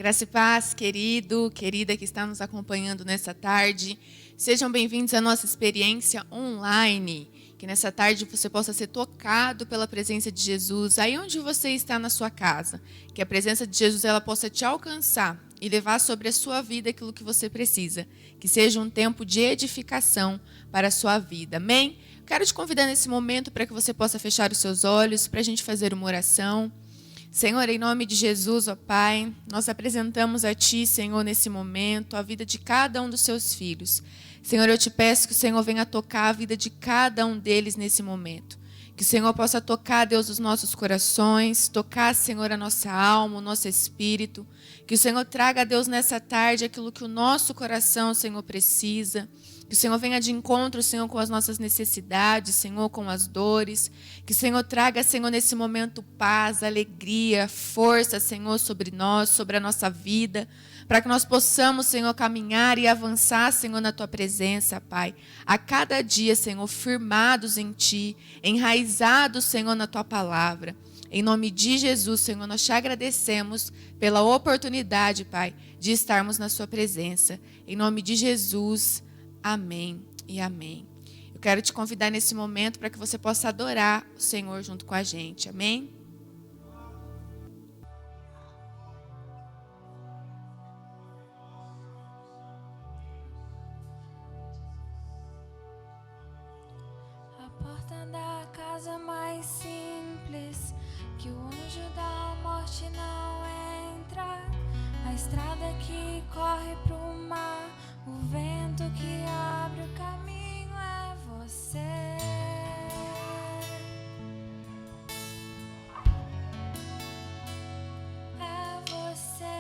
Graça e paz, querido, querida que está nos acompanhando nessa tarde. Sejam bem-vindos à nossa experiência online. Que nessa tarde você possa ser tocado pela presença de Jesus, aí onde você está na sua casa. Que a presença de Jesus ela possa te alcançar e levar sobre a sua vida aquilo que você precisa. Que seja um tempo de edificação para a sua vida. Amém? Quero te convidar nesse momento para que você possa fechar os seus olhos, para a gente fazer uma oração. Senhor, em nome de Jesus, ó Pai, nós apresentamos a Ti, Senhor, nesse momento, a vida de cada um dos Seus filhos. Senhor, eu te peço que o Senhor venha tocar a vida de cada um deles nesse momento. Que o Senhor possa tocar, Deus, os nossos corações, tocar, Senhor, a nossa alma, o nosso espírito. Que o Senhor traga, Deus, nessa tarde aquilo que o nosso coração, Senhor, precisa. Que o Senhor venha de encontro, Senhor, com as nossas necessidades, Senhor, com as dores. Que o Senhor traga, Senhor, nesse momento paz, alegria, força, Senhor, sobre nós, sobre a nossa vida. Para que nós possamos, Senhor, caminhar e avançar, Senhor, na Tua presença, Pai. A cada dia, Senhor, firmados em Ti, enraizados, Senhor, na Tua palavra. Em nome de Jesus, Senhor, nós te agradecemos pela oportunidade, Pai, de estarmos na Sua presença. Em nome de Jesus, amém e amém. Eu quero te convidar nesse momento para que você possa adorar o Senhor junto com a gente. Amém? A porta da casa mais simples, que o anjo da morte não entra. A estrada que corre pro mar, o vento que abre o caminho é você. É você.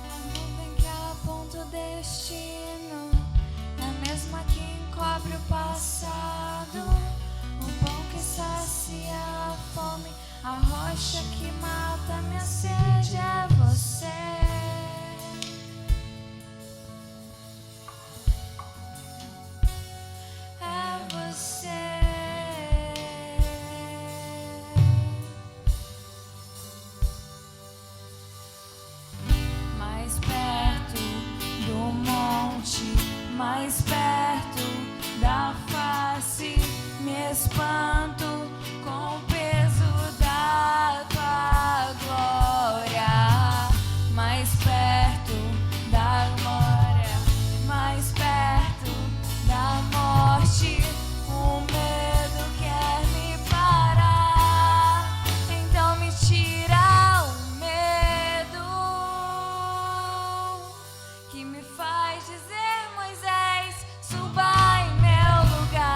A nuvem que aponta o destino é a mesma que encobre o passado. O pão que sacia a fome, a rocha que mata minha sede é você. É você. Mais perto do monte, mais perto da face, me espanto com o peso da tua glória. Mais perto da glória, mais perto da morte, o medo quer me parar. Então me tira o medo que me faz dizer: Moisés, suba em meu lugar.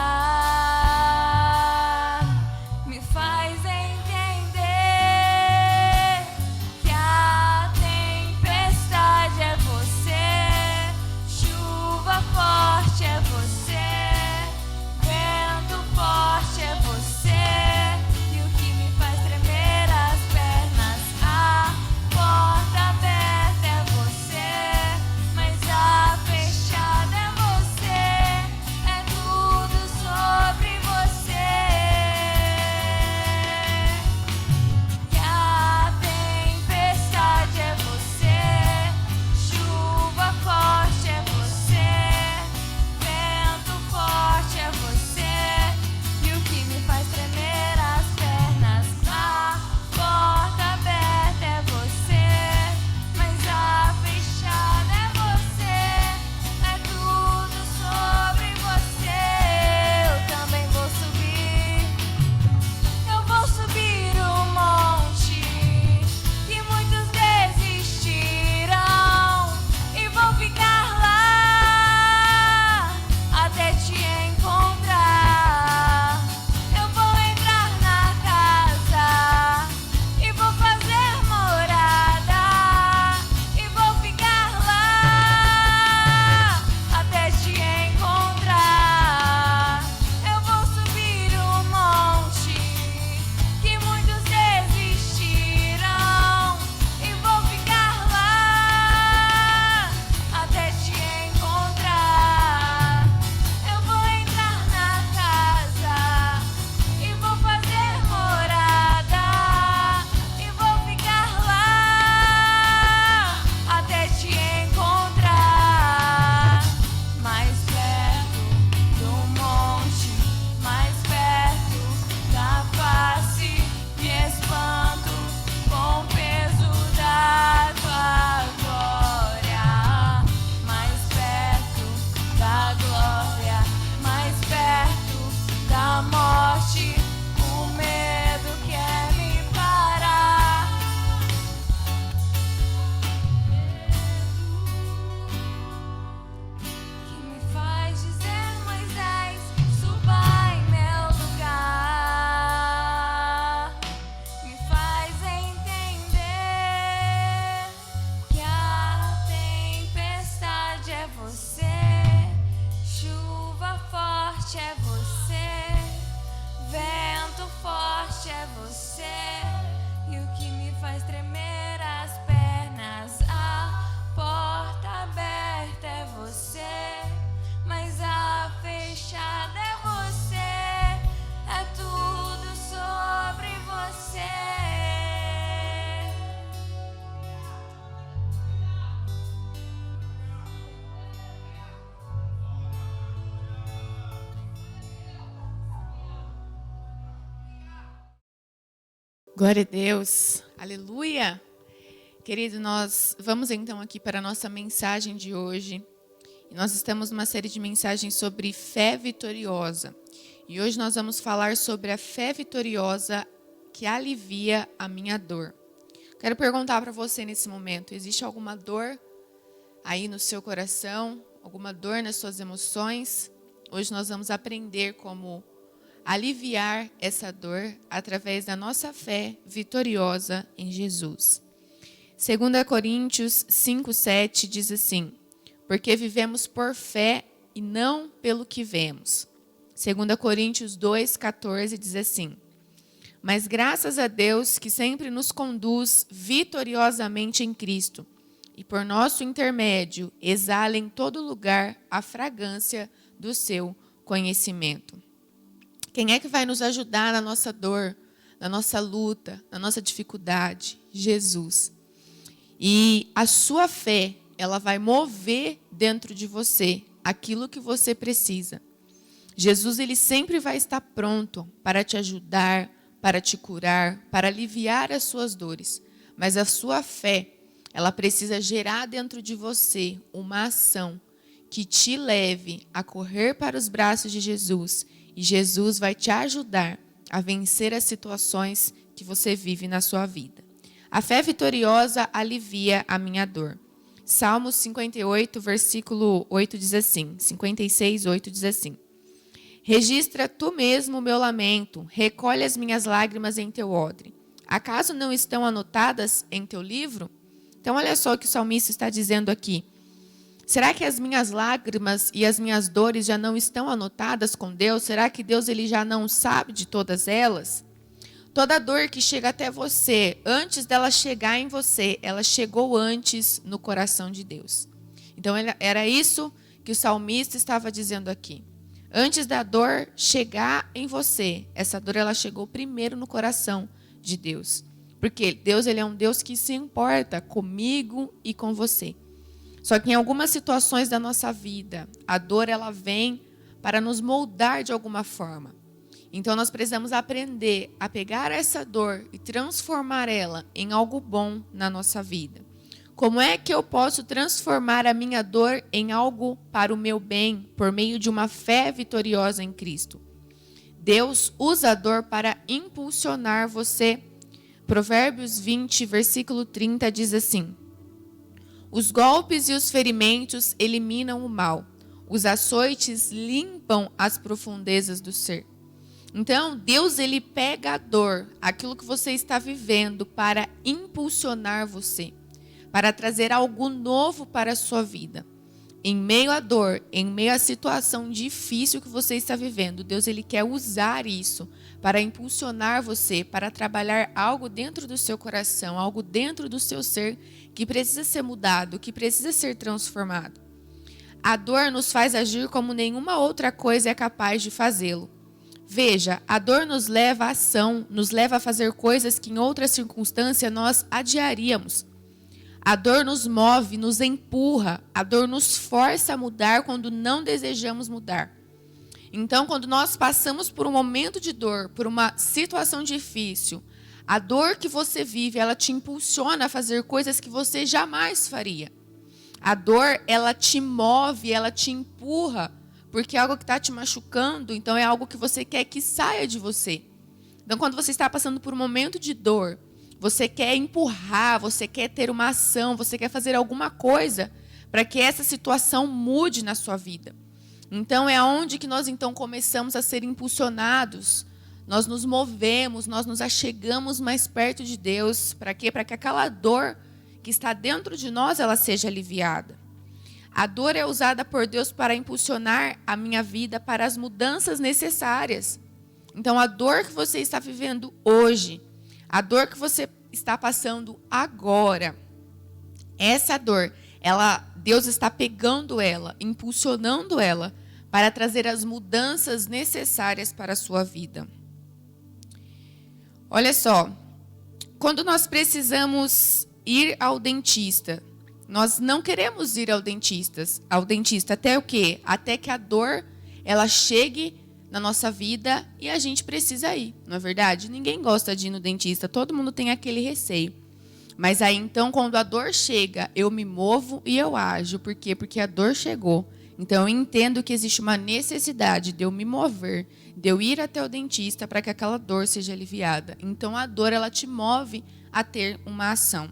Glória a Deus. Aleluia. Querido, nós vamos então aqui para a nossa mensagem de hoje. Nós estamos numa série de mensagens sobre fé vitoriosa. E hoje nós vamos falar sobre a fé vitoriosa que alivia a minha dor. Quero perguntar para você nesse momento, existe alguma dor aí no seu coração? Alguma dor nas suas emoções? Hoje nós vamos aprender como aliviar essa dor através da nossa fé vitoriosa em Jesus. 2 Coríntios 5:7 diz assim: porque vivemos por fé e não pelo que vemos. 2 Coríntios 2:14 diz assim: mas graças a Deus que sempre nos conduz vitoriosamente em Cristo, e por nosso intermédio exala em todo lugar a fragrância do seu conhecimento. Quem é que vai nos ajudar na nossa dor, na nossa luta, na nossa dificuldade? Jesus. E a sua fé, ela vai mover dentro de você aquilo que você precisa. Jesus, ele sempre vai estar pronto para te ajudar, para te curar, para aliviar as suas dores. Mas a sua fé, ela precisa gerar dentro de você uma ação que te leve a correr para os braços de Jesus. E Jesus vai te ajudar a vencer as situações que você vive na sua vida. A fé vitoriosa alivia a minha dor. Salmos 58, versículo 8 diz assim, 56, 8 diz assim: registra tu mesmo o meu lamento, recolhe as minhas lágrimas em teu odre. Acaso não estão anotadas em teu livro? Então olha só o que o salmista está dizendo aqui. Será que as minhas lágrimas e as minhas dores já não estão anotadas com Deus? Será que Deus ele já não sabe de todas elas? Toda dor que chega até você, antes dela chegar em você, ela chegou antes no coração de Deus. Então era isso que o salmista estava dizendo aqui. Antes da dor chegar em você, essa dor ela chegou primeiro no coração de Deus. Porque Deus ele é um Deus que se importa comigo e com você. Só que em algumas situações da nossa vida, a dor ela vem para nos moldar de alguma forma. Então nós precisamos aprender a pegar essa dor e transformar ela em algo bom na nossa vida. Como é que eu posso transformar a minha dor em algo para o meu bem por meio de uma fé vitoriosa em Cristo? Deus usa a dor para impulsionar você. Provérbios 20, versículo 30 diz assim: os golpes e os ferimentos eliminam o mal. Os açoites limpam as profundezas do ser. Então, Deus ele pega a dor, aquilo que você está vivendo, para impulsionar você, para trazer algo novo para a sua vida. Em meio à dor, em meio à situação difícil que você está vivendo, Deus ele quer usar isso para impulsionar você, para trabalhar algo dentro do seu coração, algo dentro do seu ser que precisa ser mudado, que precisa ser transformado. A dor nos faz agir como nenhuma outra coisa é capaz de fazê-lo. Veja, a dor nos leva à ação, nos leva a fazer coisas que em outra circunstância nós adiaríamos. A dor nos move, nos empurra, a dor nos força a mudar quando não desejamos mudar. Então, quando nós passamos por um momento de dor, por uma situação difícil, a dor que você vive, ela te impulsiona a fazer coisas que você jamais faria. A dor, ela te move, ela te empurra, porque é algo que está te machucando, então é algo que você quer que saia de você. Então, quando você está passando por um momento de dor, você quer empurrar, você quer ter uma ação, você quer fazer alguma coisa para que essa situação mude na sua vida. Então, é onde que nós então começamos a ser impulsionados. Nós nos movemos, nós nos achegamos mais perto de Deus. Para quê? Para que aquela dor que está dentro de nós, ela seja aliviada. A dor é usada por Deus para impulsionar a minha vida para as mudanças necessárias. Então, a dor que você está vivendo hoje, a dor que você está passando agora, essa dor, Deus está pegando ela, impulsionando ela para trazer as mudanças necessárias para a sua vida. Olha só, quando nós precisamos ir ao dentista, nós não queremos ir ao dentista até o quê? Até que a dor ela chegue na nossa vida e a gente precisa ir, não é verdade? Ninguém gosta de ir no dentista, todo mundo tem aquele receio. Mas aí então, quando a dor chega, eu me movo e eu ajo. Por quê? Porque a dor chegou. Então eu entendo que existe uma necessidade de eu me mover, de eu ir até o dentista para que aquela dor seja aliviada. Então a dor, ela te move a ter uma ação.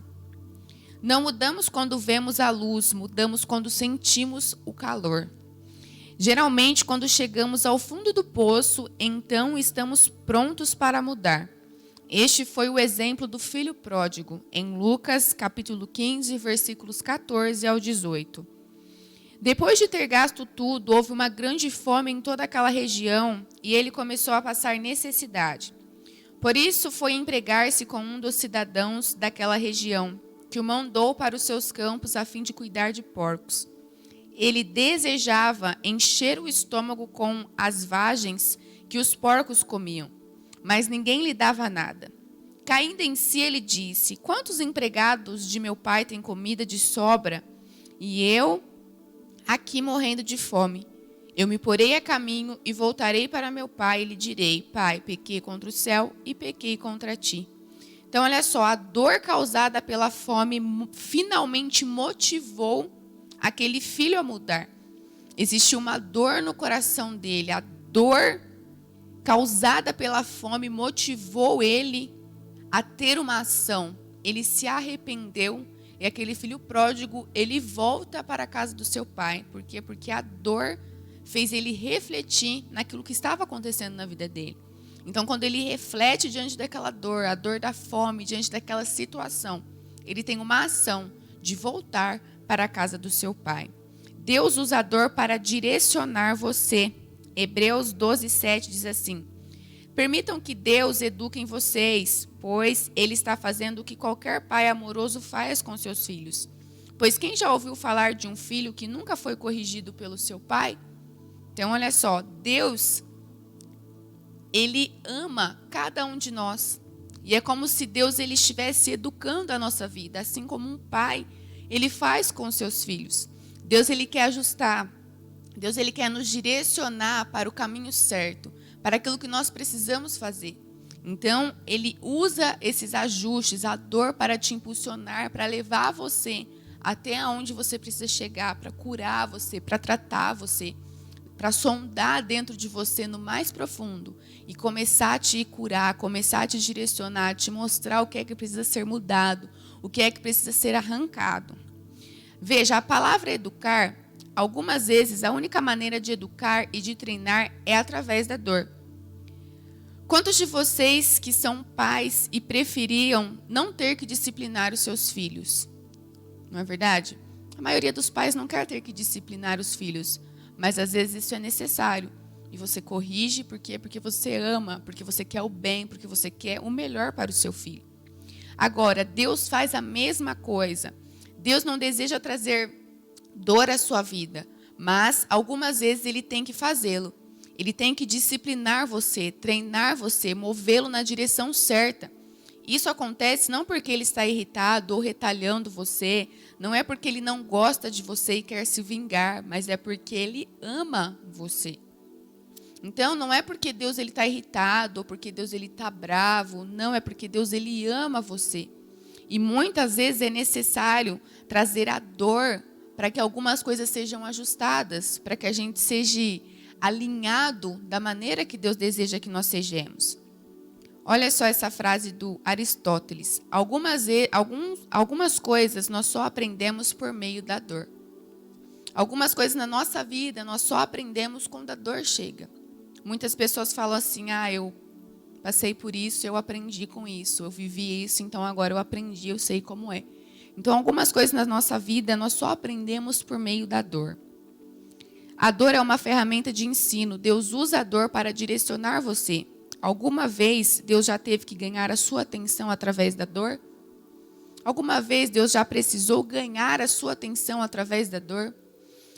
Não mudamos quando vemos a luz, mudamos quando sentimos o calor. Geralmente, quando chegamos ao fundo do poço, então estamos prontos para mudar. Este foi o exemplo do filho pródigo, em Lucas, capítulo 15, versículos 14 ao 18. Depois de ter gasto tudo, houve uma grande fome em toda aquela região e ele começou a passar necessidade. Por isso, foi empregar-se com um dos cidadãos daquela região, que o mandou para os seus campos a fim de cuidar de porcos. Ele desejava encher o estômago com as vagens que os porcos comiam, mas ninguém lhe dava nada. Caindo em si, ele disse: quantos empregados de meu pai têm comida de sobra, e eu aqui morrendo de fome? Eu me porei a caminho e voltarei para meu pai e lhe direi: pai, pequei contra o céu e pequei contra ti. Então, olha só, a dor causada pela fome finalmente motivou aquele filho a mudar. Existiu uma dor no coração dele. A dor causada pela fome motivou ele a ter uma ação. Ele se arrependeu e aquele filho pródigo, ele volta para a casa do seu pai. Por quê? Porque a dor fez ele refletir naquilo que estava acontecendo na vida dele. Então, quando ele reflete diante daquela dor, a dor da fome, diante daquela situação, ele tem uma ação de voltar para a casa do seu pai. Deus usa a dor para direcionar você. Hebreus 12:7 diz assim: permitam que Deus eduque em vocês, pois Ele está fazendo o que qualquer pai amoroso faz com seus filhos. Pois quem já ouviu falar de um filho que nunca foi corrigido pelo seu pai? Então, olha só, Deus, Ele ama cada um de nós. E é como se Deus ele estivesse educando a nossa vida, assim como um pai ele faz com os seus filhos. Deus ele quer ajustar, Deus ele quer nos direcionar para o caminho certo, para aquilo que nós precisamos fazer. Então, ele usa esses ajustes, a dor para te impulsionar, para levar você até onde você precisa chegar, para curar você, para tratar você, para sondar dentro de você no mais profundo e começar a te curar, começar a te direcionar, a te mostrar o que é que precisa ser mudado, o que é que precisa ser arrancado. Veja, a palavra educar, algumas vezes a única maneira de educar e de treinar é através da dor. Quantos de vocês que são pais e preferiam não ter que disciplinar os seus filhos? Não é verdade? A maioria dos pais não quer ter que disciplinar os filhos, mas às vezes isso é necessário. E você corrige por quê? Porque você ama, porque você quer o bem, porque você quer o melhor para o seu filho. Agora, Deus faz a mesma coisa. Deus não deseja trazer dor à sua vida, mas algumas vezes Ele tem que fazê-lo. Ele tem que disciplinar você, treinar você, movê-lo na direção certa. Isso acontece não porque Ele está irritado ou retalhando você, não é porque Ele não gosta de você e quer se vingar, mas é porque Ele ama você. Então, não é porque Deus ele está irritado ou porque Deus ele está bravo, não, é porque Deus ele ama você. E muitas vezes é necessário trazer a dor para que algumas coisas sejam ajustadas, para que a gente seja alinhado da maneira que Deus deseja que nós sejamos. Olha só essa frase do Aristóteles. Algumas coisas nós só aprendemos por meio da dor. Algumas coisas na nossa vida nós só aprendemos quando a dor chega. Muitas pessoas falam assim, eu passei por isso, eu aprendi com isso, eu vivi isso, então agora eu aprendi, eu sei como é. Então, algumas coisas na nossa vida nós só aprendemos por meio da dor. A dor é uma ferramenta de ensino. Deus usa a dor para direcionar você. Alguma vez Deus já teve que ganhar a sua atenção através da dor? Alguma vez Deus já precisou ganhar a sua atenção através da dor?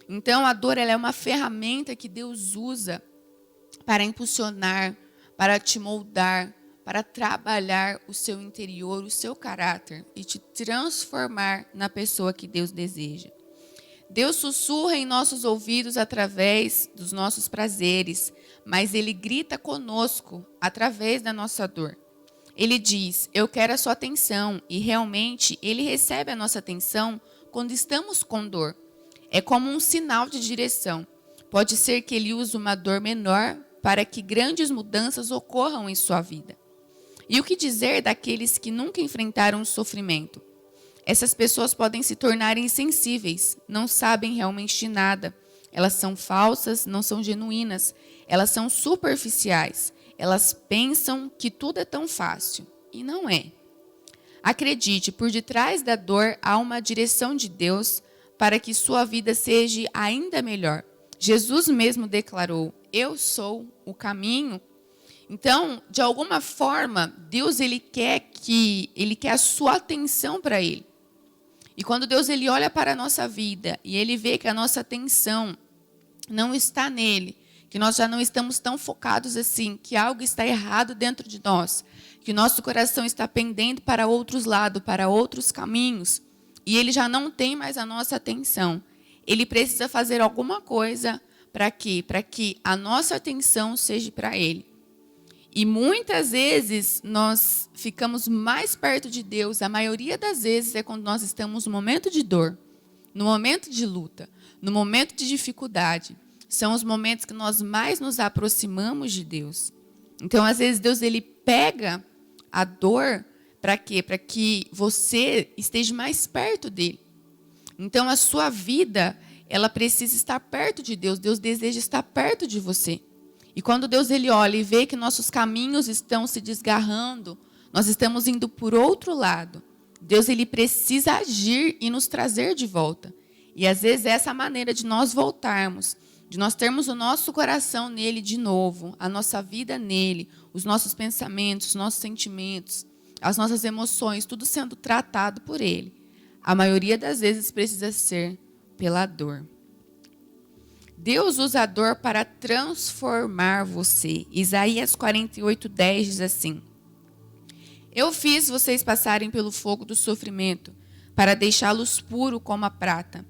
Então, a dor ela é uma ferramenta que Deus usa para impulsionar, para te moldar, para trabalhar o seu interior, o seu caráter e te transformar na pessoa que Deus deseja. Deus sussurra em nossos ouvidos através dos nossos prazeres, mas Ele grita conosco através da nossa dor. Ele diz, eu quero a sua atenção, e realmente Ele recebe a nossa atenção quando estamos com dor. É como um sinal de direção. Pode ser que Ele use uma dor menor para que grandes mudanças ocorram em sua vida. E o que dizer daqueles que nunca enfrentaram o sofrimento? Essas pessoas podem se tornar insensíveis, não sabem realmente de nada. Elas são falsas, não são genuínas. Elas são superficiais. Elas pensam que tudo é tão fácil. E não é. Acredite, por detrás da dor há uma direção de Deus para que sua vida seja ainda melhor. Jesus mesmo declarou, eu sou o caminho. Então, de alguma forma, Deus ele quer a sua atenção para Ele. E quando Deus ele olha para a nossa vida e Ele vê que a nossa atenção não está nele, que nós já não estamos tão focados assim, que algo está errado dentro de nós, que o nosso coração está pendendo para outros lados, para outros caminhos, e Ele já não tem mais a nossa atenção. Ele precisa fazer alguma coisa para quê? Para que a nossa atenção seja para Ele. E muitas vezes nós ficamos mais perto de Deus, a maioria das vezes é quando nós estamos no momento de dor, no momento de luta, no momento de dificuldade. São os momentos que nós mais nos aproximamos de Deus. Então, às vezes, Deus ele pega a dor para quê? Para que você esteja mais perto dele. Então, a sua vida, ela precisa estar perto de Deus. Deus deseja estar perto de você. E quando Deus ele olha e vê que nossos caminhos estão se desgarrando, nós estamos indo por outro lado. Deus ele precisa agir e nos trazer de volta. E às vezes essa maneira de nós voltarmos, de nós termos o nosso coração nele de novo, a nossa vida nele, os nossos pensamentos, os nossos sentimentos, as nossas emoções, tudo sendo tratado por ele. A maioria das vezes precisa ser pela dor. Deus usa a dor para transformar você. Isaías 48:10 diz assim: eu fiz vocês passarem pelo fogo do sofrimento, para deixá-los puros como a prata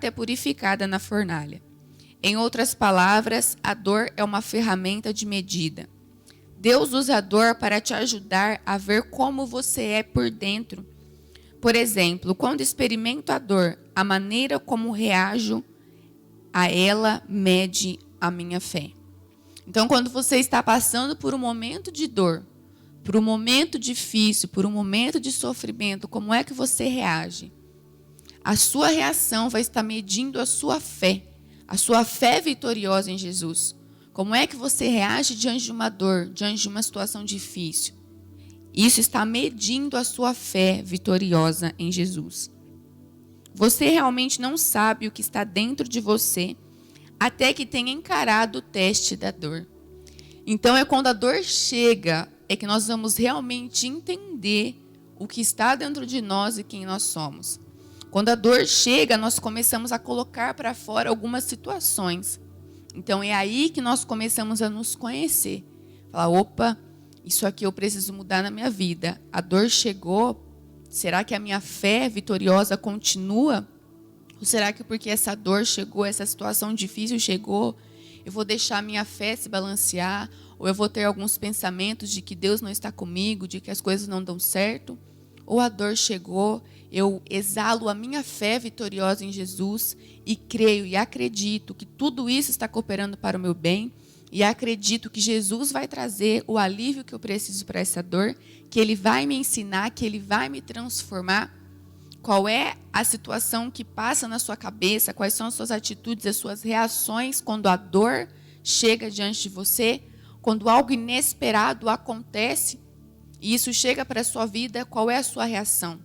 é purificada na fornalha. Em outras palavras, a dor é uma ferramenta de medida. Deus usa a dor para te ajudar a ver como você é por dentro. Por exemplo, quando experimento a dor, a maneira como reajo a ela mede a minha fé. Então, quando você está passando por um momento de dor, por um momento difícil, por um momento de sofrimento, como é que você reage? A sua reação vai estar medindo a sua fé vitoriosa em Jesus. Como é que você reage diante de uma dor, diante de uma situação difícil? Isso está medindo a sua fé vitoriosa em Jesus. Você realmente não sabe o que está dentro de você até que tenha encarado o teste da dor. Então é quando a dor chega, é que nós vamos realmente entender o que está dentro de nós e quem nós somos. Quando a dor chega, nós começamos a colocar para fora algumas situações. Então é aí que nós começamos a nos conhecer. Falar, opa, isso aqui eu preciso mudar na minha vida. A dor chegou. Será que a minha fé vitoriosa continua? Ou será que porque essa dor chegou, essa situação difícil chegou, eu vou deixar a minha fé se balancear? Ou eu vou ter alguns pensamentos de que Deus não está comigo, de que as coisas não dão certo? Ou a dor chegou, eu exalo a minha fé vitoriosa em Jesus e creio e acredito que tudo isso está cooperando para o meu bem, e acredito que Jesus vai trazer o alívio que eu preciso para essa dor, que Ele vai me ensinar, que Ele vai me transformar. Qual é a situação que passa na sua cabeça? Quais são as suas atitudes, as suas reações quando a dor chega diante de você? Quando algo inesperado acontece e isso chega para a sua vida, qual é a sua reação?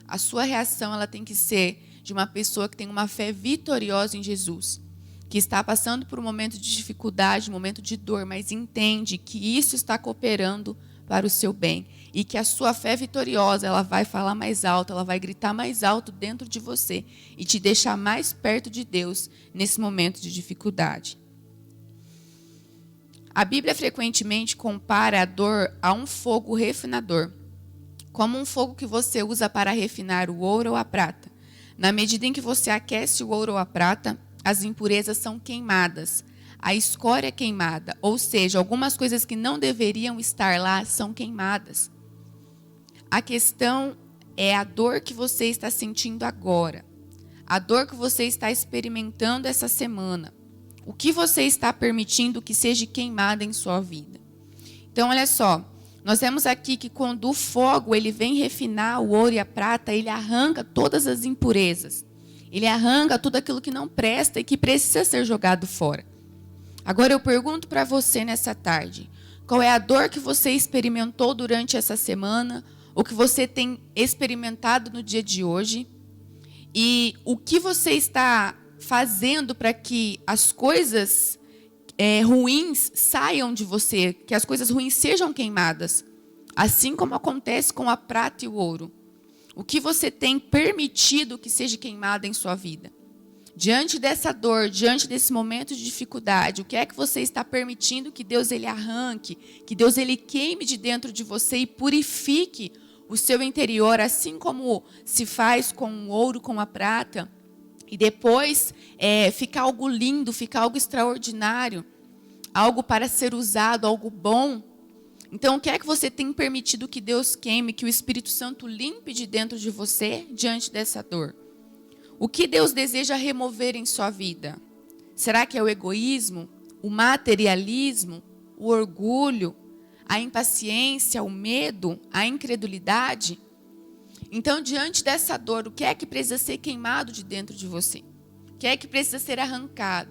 A sua reação ela tem que ser de uma pessoa que tem uma fé vitoriosa em Jesus, que está passando por um momento de dificuldade, um momento de dor, mas entende que isso está cooperando para o seu bem. E que a sua fé vitoriosa, ela vai falar mais alto, ela vai gritar mais alto dentro de você e te deixar mais perto de Deus nesse momento de dificuldade. A Bíblia frequentemente compara a dor a um fogo refinador, como um fogo que você usa para refinar o ouro ou a prata. Na medida em que você aquece o ouro ou a prata, as impurezas são queimadas. A escória é queimada, ou seja, algumas coisas que não deveriam estar lá são queimadas. A questão é a dor que você está sentindo agora, a dor que você está experimentando essa semana. O que você está permitindo que seja queimada em sua vida? Então, olha só, nós vemos aqui que quando o fogo ele vem refinar o ouro e a prata, ele arranca todas as impurezas. Ele arranca tudo aquilo que não presta e que precisa ser jogado fora. Agora eu pergunto para você nessa tarde, qual é a dor que você experimentou durante essa semana, o que você tem experimentado no dia de hoje, e o que você está fazendo para que as coisas ruins saiam de você, que as coisas ruins sejam queimadas, assim como acontece com a prata e o ouro. O que você tem permitido que seja queimado em sua vida? Diante dessa dor, diante desse momento de dificuldade, o que é que você está permitindo que Deus ele arranque, que Deus ele queime de dentro de você e purifique o seu interior, assim como se faz com o ouro, com a prata, e depois fica algo lindo, fica algo extraordinário, algo para ser usado, algo bom. Então, o que é que você tem permitido que Deus queime, que o Espírito Santo limpe de dentro de você diante dessa dor? O que Deus deseja remover em sua vida? Será que é o egoísmo, o materialismo, o orgulho, a impaciência, o medo, a incredulidade? Então, diante dessa dor, o que é que precisa ser queimado de dentro de você? O que é que precisa ser arrancado?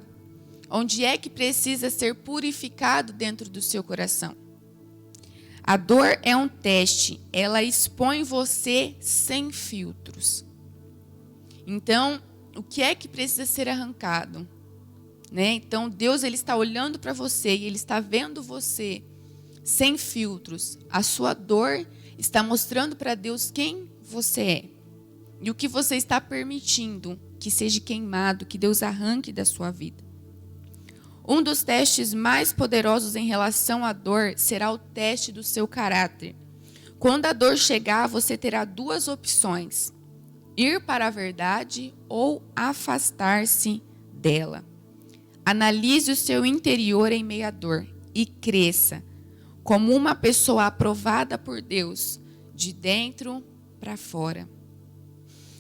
Onde é que precisa ser purificado dentro do seu coração? A dor é um teste, ela expõe você sem filtros. Então, o que é que precisa ser arrancado? Então, Deus ele está olhando para você e Ele está vendo você sem filtros. A sua dor está mostrando para Deus quem você é. E o que você está permitindo que seja queimado, que Deus arranque da sua vida. Um dos testes mais poderosos em relação à dor será o teste do seu caráter. Quando a dor chegar, você terá duas opções: ir para a verdade ou afastar-se dela. Analise o seu interior em meio à dor e cresça como uma pessoa aprovada por Deus, de dentro para fora.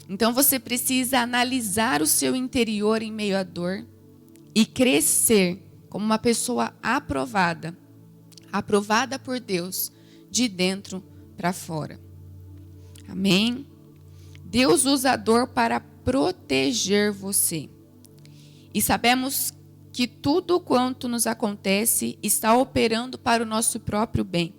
Então você precisa analisar o seu interior em meio à dor e crescer como uma pessoa aprovada, aprovada por Deus, de dentro para fora. Amém? Deus usa a dor para proteger você. E sabemos que tudo quanto nos acontece está operando para o nosso próprio bem.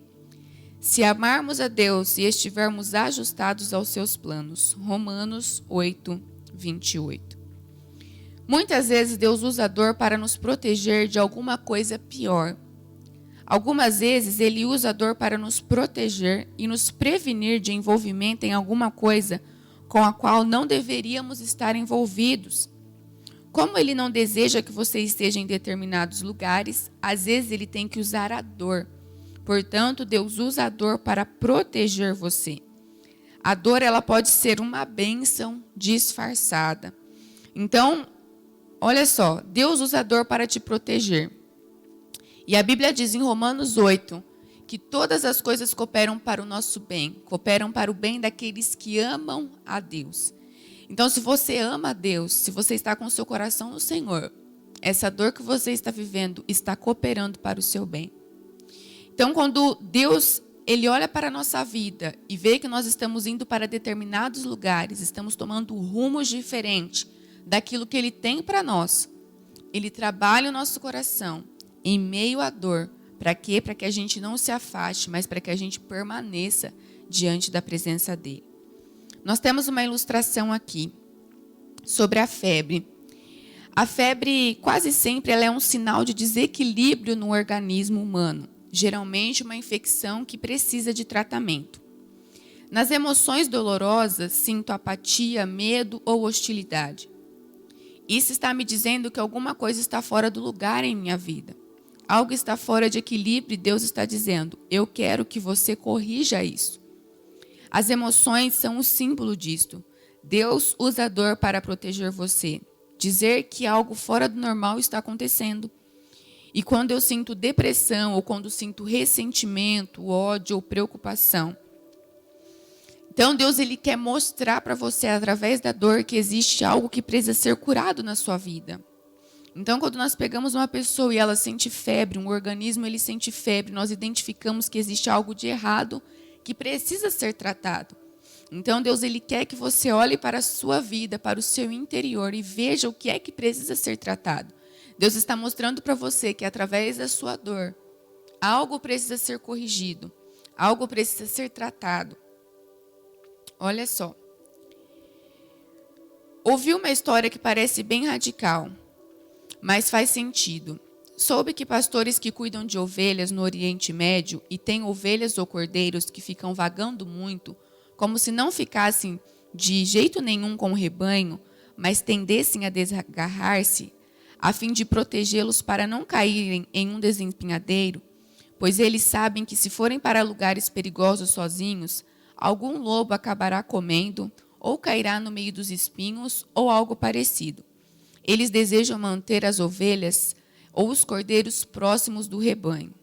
Se amarmos a Deus e estivermos ajustados aos seus planos. Romanos 8, 28. Muitas vezes Deus usa a dor para nos proteger de alguma coisa pior. Algumas vezes Ele usa a dor para nos proteger e nos prevenir de envolvimento em alguma coisa com a qual não deveríamos estar envolvidos. Como Ele não deseja que você esteja em determinados lugares, às vezes Ele tem que usar a dor. Portanto, Deus usa a dor para proteger você. A dor ela pode ser uma bênção disfarçada. Então, olha só, Deus usa a dor para te proteger. E a Bíblia diz em Romanos 8 que todas as coisas cooperam para o nosso bem, cooperam para o bem daqueles que amam a Deus. Então, se você ama a Deus, se você está com o seu coração no Senhor, essa dor que você está vivendo está cooperando para o seu bem. Então, quando Deus Ele olha para a nossa vida e vê que nós estamos indo para determinados lugares, estamos tomando rumos diferentes daquilo que Ele tem para nós, Ele trabalha o nosso coração em meio à dor. Para quê? Para que a gente não se afaste, mas para que a gente permaneça diante da presença dEle. Nós temos uma ilustração aqui sobre a febre. A febre, quase sempre, ela é um sinal de desequilíbrio no organismo humano. Geralmente uma infecção que precisa de tratamento. Nas emoções dolorosas, sinto apatia, medo ou hostilidade. Isso está me dizendo que alguma coisa está fora do lugar em minha vida. Algo está fora de equilíbrio e Deus está dizendo, eu quero que você corrija isso. As emoções são um símbolo disto. Deus usa a dor para proteger você, dizer que algo fora do normal está acontecendo. E quando eu sinto depressão, ou quando sinto ressentimento, ódio ou preocupação, então Deus ele quer mostrar para você, através da dor, que existe algo que precisa ser curado na sua vida. Então, quando nós pegamos uma pessoa e ela sente febre, um organismo ele sente febre, nós identificamos que existe algo de errado que precisa ser tratado. Então, Deus ele quer que você olhe para a sua vida, para o seu interior e veja o que é que precisa ser tratado. Deus está mostrando para você que através da sua dor, algo precisa ser corrigido, algo precisa ser tratado. Olha só. Ouvi uma história que parece bem radical, mas faz sentido. Soube que pastores que cuidam de ovelhas no Oriente Médio e têm ovelhas ou cordeiros que ficam vagando muito, como se não ficassem de jeito nenhum com o rebanho, mas tendessem a desgarrar-se, a fim de protegê-los para não caírem em um desempinhadeiro, pois eles sabem que se forem para lugares perigosos sozinhos, algum lobo acabará comendo, ou cairá no meio dos espinhos, ou algo parecido. Eles desejam manter as ovelhas ou os cordeiros próximos do rebanho.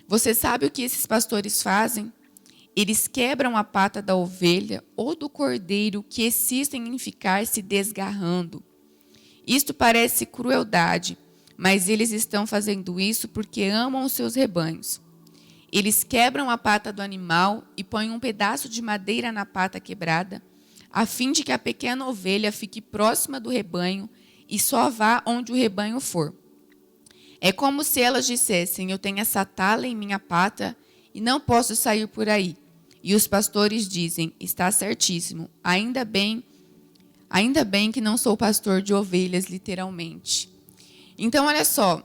Você sabe o que esses pastores fazem? Eles quebram a pata da ovelha ou do cordeiro que insistem em ficar se desgarrando. Isto parece crueldade, mas eles estão fazendo isso porque amam os seus rebanhos. Eles quebram a pata do animal e põem um pedaço de madeira na pata quebrada, a fim de que a pequena ovelha fique próxima do rebanho e só vá onde o rebanho for. É como se elas dissessem: eu tenho essa tala em minha pata e não posso sair por aí. E os pastores dizem: está certíssimo, ainda bem que não sou pastor de ovelhas, literalmente. Então, olha só.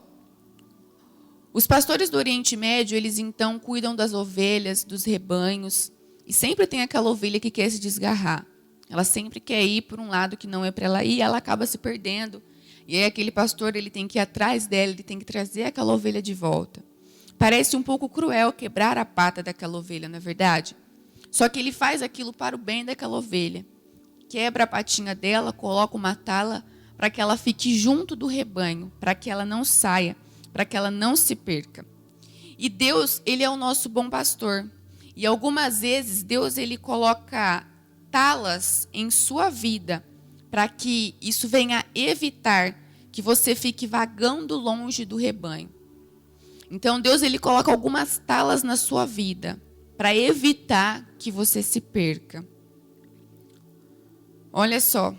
Os pastores do Oriente Médio, eles então cuidam das ovelhas, dos rebanhos, e sempre tem aquela ovelha que quer se desgarrar. Ela sempre quer ir por um lado que não é para ela ir, e ela acaba se perdendo. E aí aquele pastor ele tem que ir atrás dela, ele tem que trazer aquela ovelha de volta. Parece um pouco cruel quebrar a pata daquela ovelha, não é verdade? Só que ele faz aquilo para o bem daquela ovelha. Quebra a patinha dela, coloca uma tala para que ela fique junto do rebanho, para que ela não saia, para que ela não se perca. E Deus, ele é o nosso bom pastor. E algumas vezes Deus ele coloca talas em sua vida para que isso venha evitar que você fique vagando longe do rebanho. Então Deus ele coloca algumas talas na sua vida para evitar que você se perca. Olha só.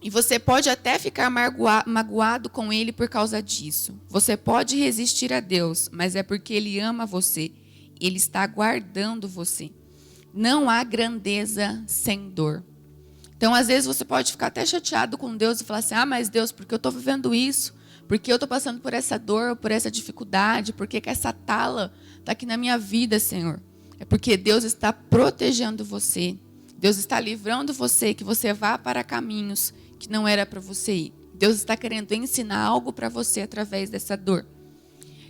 E você pode até ficar magoado com ele por causa disso. Você pode resistir a Deus, mas é porque ele ama você. Ele está guardando você. Não há grandeza sem dor. Então, às vezes, você pode ficar até chateado com Deus e falar assim: mas Deus, por que eu estou vivendo isso? Por que eu estou passando por essa dor, por essa dificuldade? Por que essa tala está aqui na minha vida, Senhor? É porque Deus está protegendo você. Deus está livrando você, que você vá para caminhos que não era para você ir. Deus está querendo ensinar algo para você através dessa dor.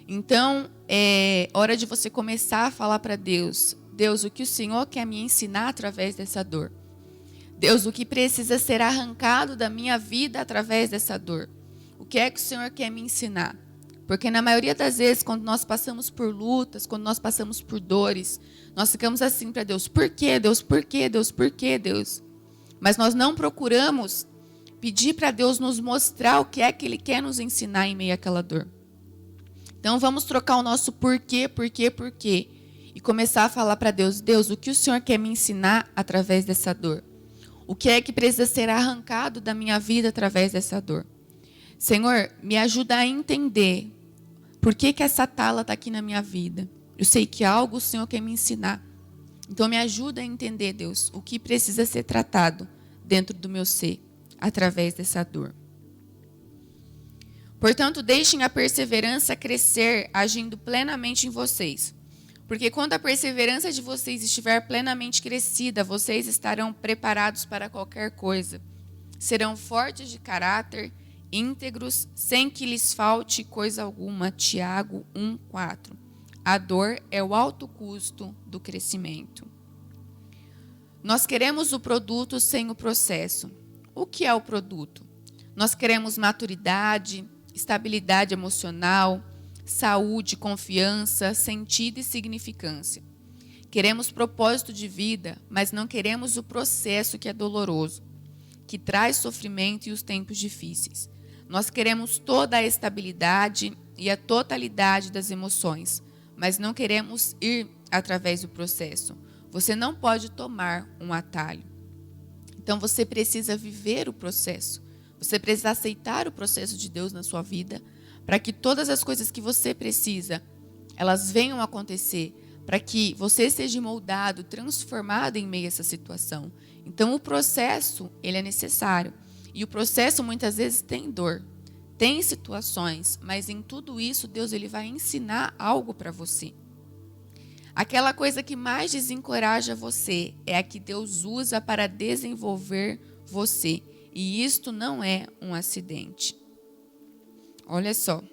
Então, é hora de você começar a falar para Deus: Deus, o que o Senhor quer me ensinar através dessa dor? Deus, o que precisa ser arrancado da minha vida através dessa dor? O que é que o Senhor quer me ensinar? Porque na maioria das vezes, quando nós passamos por lutas, quando nós passamos por dores, nós ficamos assim para Deus: por quê, Deus? Por quê, Deus? Por quê, Deus? Mas nós não procuramos pedir para Deus nos mostrar o que é que Ele quer nos ensinar em meio àquela dor. Então vamos trocar o nosso porquê e começar a falar para Deus: Deus, o que o Senhor quer me ensinar através dessa dor? O que é que precisa ser arrancado da minha vida através dessa dor? Senhor, me ajuda a entender por que essa tala está aqui na minha vida. Eu sei que algo o Senhor quer me ensinar. Então me ajuda a entender, Deus, o que precisa ser tratado dentro do meu ser através dessa dor. Portanto, deixem a perseverança crescer, agindo plenamente em vocês. Porque quando a perseverança de vocês estiver plenamente crescida, vocês estarão preparados para qualquer coisa. Serão fortes de caráter, íntegros, sem que lhes falte coisa alguma. Tiago 1:4. A dor é o alto custo do crescimento. Nós queremos o produto sem o processo. O que é o produto? Nós queremos maturidade, estabilidade emocional, saúde, confiança, sentido e significância. Queremos propósito de vida, mas não queremos o processo que é doloroso, que traz sofrimento e os tempos difíceis. Nós queremos toda a estabilidade e a totalidade das emoções, mas não queremos ir através do processo. Você não pode tomar um atalho. Então você precisa viver o processo. Você precisa aceitar o processo de Deus na sua vida, para que todas as coisas que você precisa, elas venham a acontecer, para que você seja moldado, transformado em meio a essa situação. Então o processo, ele é necessário. E o processo muitas vezes tem dor, tem situações, mas em tudo isso Deus ele vai ensinar algo para você. Aquela coisa que mais desencoraja você é a que Deus usa para desenvolver você. E isto não é um acidente. Olha só.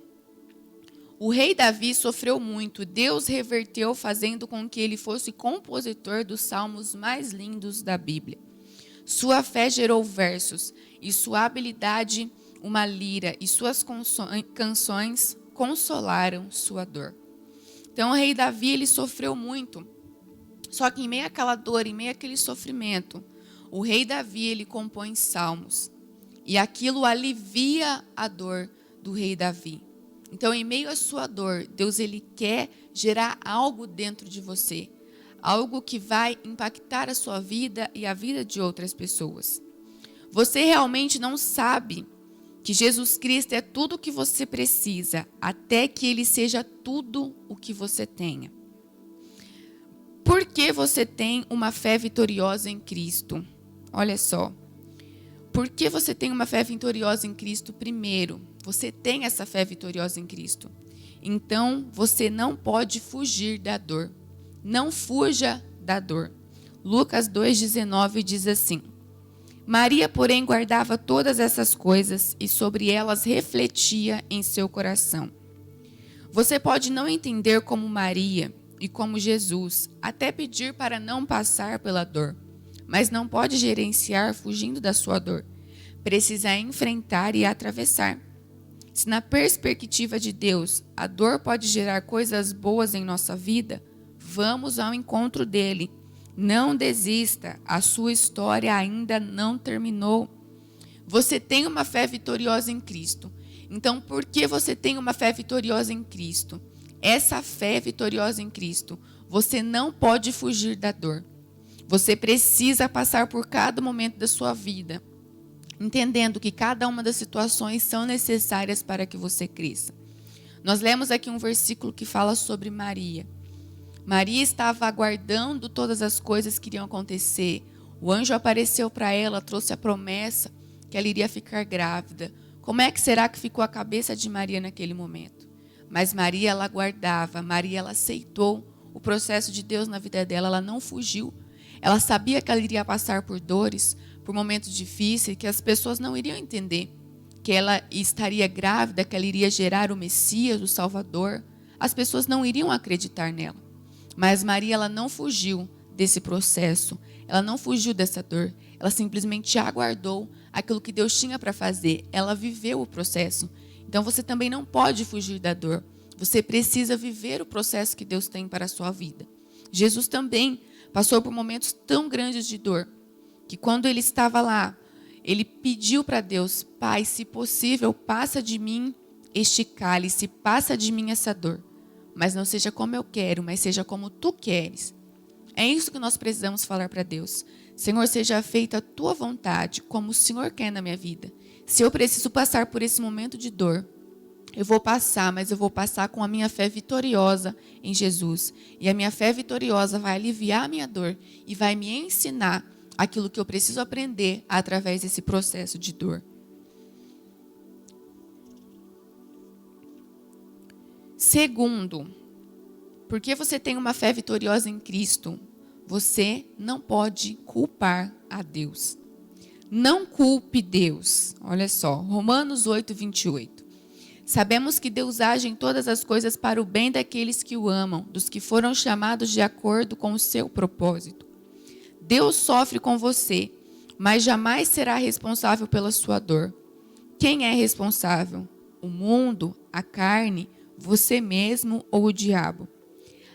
O rei Davi sofreu muito. Deus reverteu, fazendo com que ele fosse compositor dos salmos mais lindos da Bíblia. Sua fé gerou versos, e sua habilidade uma lira, e suas canções consolaram sua dor. Então o rei Davi, ele sofreu muito. Só que em meio àquela dor, em meio àquele sofrimento, o rei Davi, ele compõe salmos. E aquilo alivia a dor do rei Davi. Então, em meio à sua dor, Deus ele quer gerar algo dentro de você. Algo que vai impactar a sua vida e a vida de outras pessoas. Você realmente não sabe que Jesus Cristo é tudo o que você precisa, até que Ele seja tudo o que você tenha. Por que você tem uma fé vitoriosa em Cristo? Olha só. Por que você tem uma fé vitoriosa em Cristo? Primeiro, você tem essa fé vitoriosa em Cristo. Então, você não pode fugir da dor. Não fuja da dor. Lucas 2,19 diz assim: Maria, porém, guardava todas essas coisas e sobre elas refletia em seu coração. Você pode não entender como Maria e como Jesus, até pedir para não passar pela dor, mas não pode gerenciar fugindo da sua dor. Precisa enfrentar e atravessar. Se na perspectiva de Deus, a dor pode gerar coisas boas em nossa vida, vamos ao encontro dele. Não desista, a sua história ainda não terminou. Você tem uma fé vitoriosa em Cristo. Então, por que você tem uma fé vitoriosa em Cristo? Essa fé vitoriosa em Cristo, você não pode fugir da dor. Você precisa passar por cada momento da sua vida, entendendo que cada uma das situações são necessárias para que você cresça. Nós lemos aqui um versículo que fala sobre Maria. Maria estava aguardando todas as coisas que iriam acontecer. O anjo apareceu para ela, trouxe a promessa que ela iria ficar grávida. Como é que será que ficou a cabeça de Maria naquele momento? Mas Maria, ela aguardava. Maria, ela aceitou o processo de Deus na vida dela. Ela não fugiu. Ela sabia que ela iria passar por dores, por momentos difíceis, que as pessoas não iriam entender. Que ela estaria grávida, que ela iria gerar o Messias, o Salvador. As pessoas não iriam acreditar nela. Mas Maria, ela não fugiu desse processo, ela não fugiu dessa dor, ela simplesmente aguardou aquilo que Deus tinha para fazer, ela viveu o processo. Então você também não pode fugir da dor, você precisa viver o processo que Deus tem para a sua vida. Jesus também passou por momentos tão grandes de dor, que quando ele estava lá, ele pediu para Deus: Pai, se possível, passa de mim este cálice, passa de mim essa dor. Mas não seja como eu quero, mas seja como tu queres. É isso que nós precisamos falar para Deus. Senhor, seja feita a tua vontade, como o Senhor quer na minha vida. Se eu preciso passar por esse momento de dor, eu vou passar, mas eu vou passar com a minha fé vitoriosa em Jesus. E a minha fé vitoriosa vai aliviar a minha dor e vai me ensinar aquilo que eu preciso aprender através desse processo de dor. Segundo, porque você tem uma fé vitoriosa em Cristo, você não pode culpar a Deus. Não culpe Deus. Olha só, Romanos 8:28. Sabemos que Deus age em todas as coisas para o bem daqueles que o amam, dos que foram chamados de acordo com o seu propósito. Deus sofre com você, mas jamais será responsável pela sua dor. Quem é responsável? O mundo, a carne, você mesmo ou o diabo?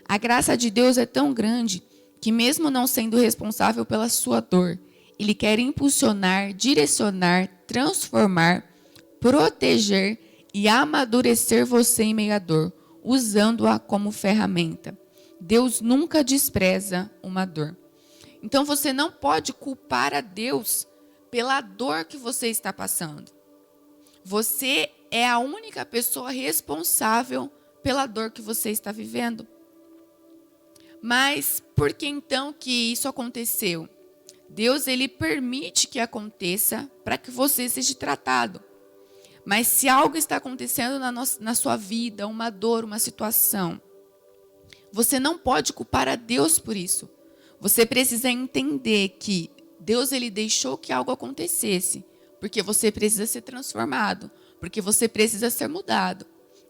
A graça de Deus é tão grande que, mesmo não sendo responsável pela sua dor, Ele quer impulsionar, direcionar, transformar, proteger e amadurecer você em meio à dor, usando-a como ferramenta. Deus nunca despreza uma dor. Então você não pode culpar a Deus pela dor que você está passando. Você é a única pessoa responsável pela dor que você está vivendo. Mas por que então que isso aconteceu? Deus, ele permite que aconteça para que você seja tratado. Mas se algo está acontecendo na sua vida, uma dor, uma situação, você não pode culpar a Deus por isso. Você precisa entender que Deus, ele deixou que algo acontecesse, porque você precisa ser transformado, porque você precisa ser mudado.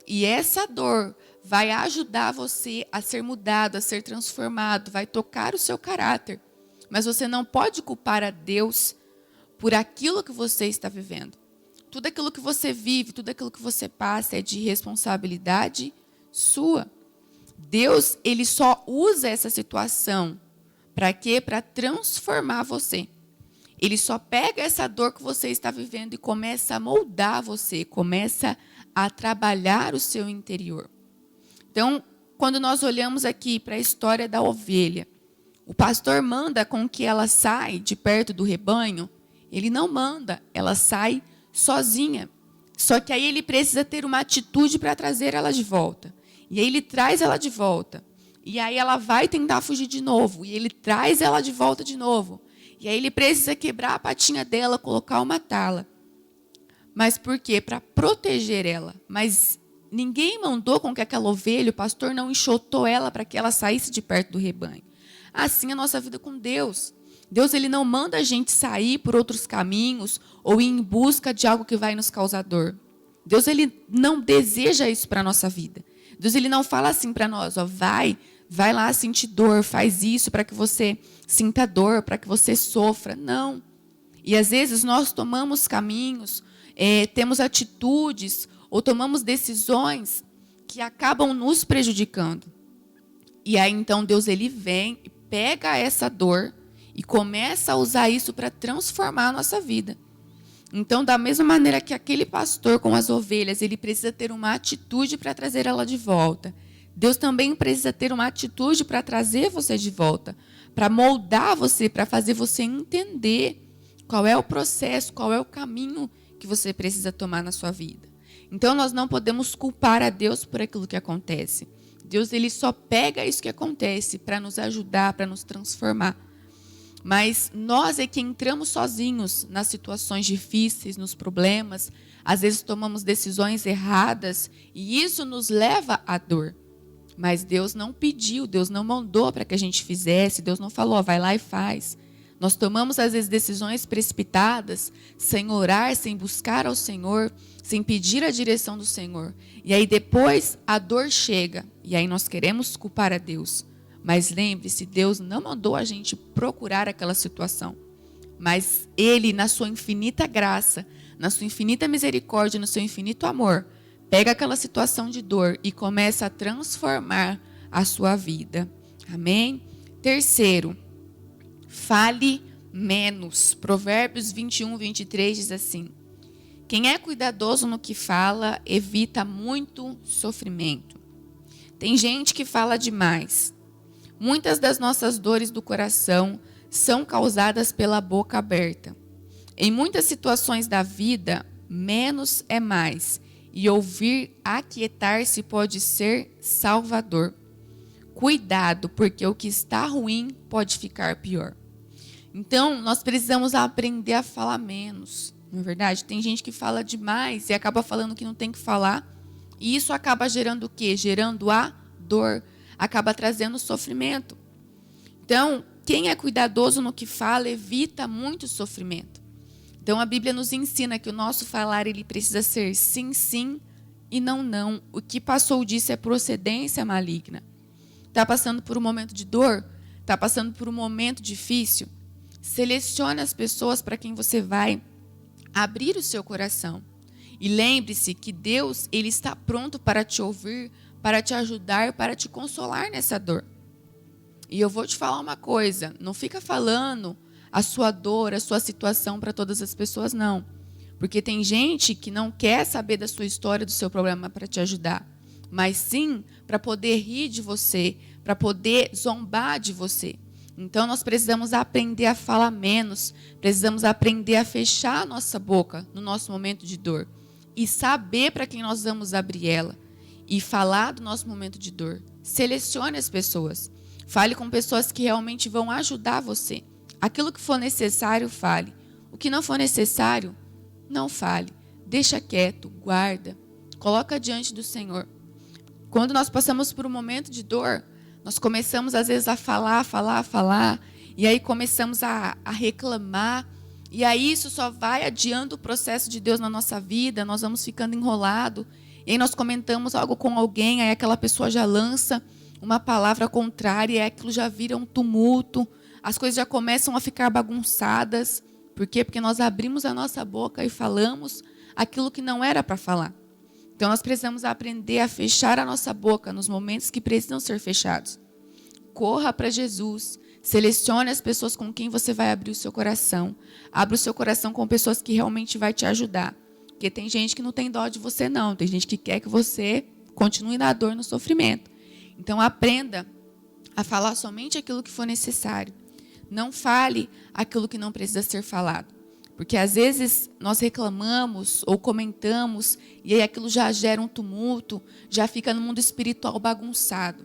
E essa dor vai ajudar você a ser mudado, a ser transformado, vai tocar o seu caráter. Mas você não pode culpar a Deus por aquilo que você está vivendo. Tudo aquilo que você vive, tudo aquilo que você passa é de responsabilidade sua. Deus, ele só usa essa situação para quê? Para transformar você. Ele só pega essa dor que você está vivendo e começa a moldar você, começa a trabalhar o seu interior. Então, quando nós olhamos aqui para a história da ovelha, o pastor manda com que ela saia de perto do rebanho, ele não manda, ela sai sozinha. Só que aí ele precisa ter uma atitude para trazer ela de volta. E aí ele traz ela de volta. E aí ela vai tentar fugir de novo. E ele traz ela de volta de novo. E aí ele precisa quebrar a patinha dela, colocar uma tala. Mas por quê? Para proteger ela. Mas ninguém mandou com que aquela ovelha, o pastor não enxotou ela para que ela saísse de perto do rebanho. Assim é a nossa vida com Deus. Deus, ele não manda a gente sair por outros caminhos ou ir em busca de algo que vai nos causar dor. Deus, ele não deseja isso para a nossa vida. Deus, ele não fala assim para nós, ó, vai lá sentir dor, faz isso para que você sinta dor, para que você sofra. Não. E às vezes nós tomamos caminhos, temos atitudes ou tomamos decisões que acabam nos prejudicando. E aí então Deus, ele vem e pega essa dor e começa a usar isso para transformar a nossa vida. Então, da mesma maneira que aquele pastor com as ovelhas, ele precisa ter uma atitude para trazer ela de volta. Deus também precisa ter uma atitude para trazer você de volta, para moldar você, para fazer você entender qual é o processo, qual é o caminho que você precisa tomar na sua vida. Então, nós não podemos culpar a Deus por aquilo que acontece. Deus, ele só pega isso que acontece para nos ajudar, para nos transformar. Mas nós é que entramos sozinhos nas situações difíceis, nos problemas. Às vezes tomamos decisões erradas e isso nos leva à dor. Mas Deus não pediu, Deus não mandou para que a gente fizesse, Deus não falou, ó, vai lá e faz. Nós tomamos às vezes decisões precipitadas, sem orar, sem buscar ao Senhor, sem pedir a direção do Senhor. E aí depois a dor chega e aí nós queremos culpar a Deus. Mas lembre-se, Deus não mandou a gente procurar aquela situação. Mas Ele, na sua infinita graça, na sua infinita misericórdia, no seu infinito amor, pega aquela situação de dor e começa a transformar a sua vida. Amém? Terceiro, fale menos. Provérbios 21, 23 diz assim: quem é cuidadoso no que fala, evita muito sofrimento. Tem gente que fala demais. Muitas das nossas dores do coração são causadas pela boca aberta. Em muitas situações da vida, menos é mais. E ouvir aquietar-se pode ser salvador. Cuidado, porque o que está ruim pode ficar pior. Então, nós precisamos aprender a falar menos. Não é verdade? Tem gente que fala demais e acaba falando que não tem que falar. E isso acaba gerando o quê? Gerando a dor. Acaba trazendo sofrimento. Então, quem é cuidadoso no que fala, evita muito sofrimento. Então, a Bíblia nos ensina que o nosso falar ele precisa ser sim, sim e não, não. O que passou disso é procedência maligna. Está passando por um momento de dor? está passando por um momento difícil, selecione as pessoas para quem você vai abrir o seu coração. E lembre-se que Deus, Ele está pronto para te ouvir, para te ajudar, para te consolar nessa dor. E eu vou te falar uma coisa, não fica falando a sua dor, a sua situação para todas as pessoas, não. Porque tem gente que não quer saber da sua história, do seu problema para te ajudar. Mas sim para poder rir de você, para poder zombar de você. Então nós precisamos aprender a falar menos, precisamos aprender a fechar a nossa boca no nosso momento de dor. E saber para quem nós vamos abrir ela. E falar do nosso momento de dor. Selecione as pessoas. Fale com pessoas que realmente vão ajudar você. Aquilo que for necessário, fale. O que não for necessário, não fale. Deixa quieto, guarda. Coloca diante do Senhor. Quando nós passamos por um momento de dor, nós começamos às vezes a falar. E aí começamos a reclamar. E aí isso só vai adiando o processo de Deus na nossa vida. Nós vamos ficando enrolado. E aí nós comentamos algo com alguém, aí aquela pessoa já lança uma palavra contrária, e aquilo já vira um tumulto. As coisas já começam a ficar bagunçadas. Por quê? Porque nós abrimos a nossa boca e falamos aquilo que não era para falar. Então nós precisamos aprender a fechar a nossa boca nos momentos que precisam ser fechados. Corra para Jesus. Selecione as pessoas com quem você vai abrir o seu coração. Abra o seu coração com pessoas que realmente vai te ajudar. Porque tem gente que não tem dó de você, não. Tem gente que quer que você continue na dor, no sofrimento. Então aprenda a falar somente aquilo que for necessário. Não fale aquilo que não precisa ser falado. Porque às vezes nós reclamamos ou comentamos e aí aquilo já gera um tumulto, já fica no mundo espiritual bagunçado.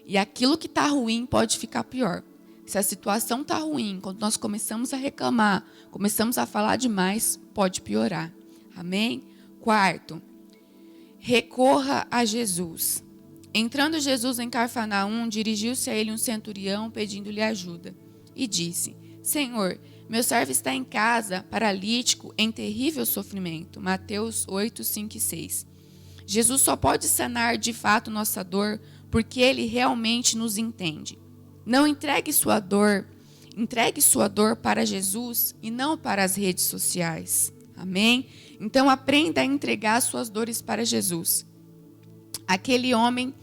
E aquilo que está ruim pode ficar pior. Se a situação está ruim, quando nós começamos a reclamar, começamos a falar demais, pode piorar. Amém? Quarto, recorra a Jesus. Entrando Jesus em Cafarnaum, dirigiu-se a ele um centurião pedindo-lhe ajuda. E disse: Senhor, meu servo está em casa, paralítico, em terrível sofrimento. Mateus 8, 5 e 6. Jesus só pode sanar de fato nossa dor porque Ele realmente nos entende. Não entregue sua dor para Jesus e não para as redes sociais. Amém? Então aprenda a entregar suas dores para Jesus. Aquele homem,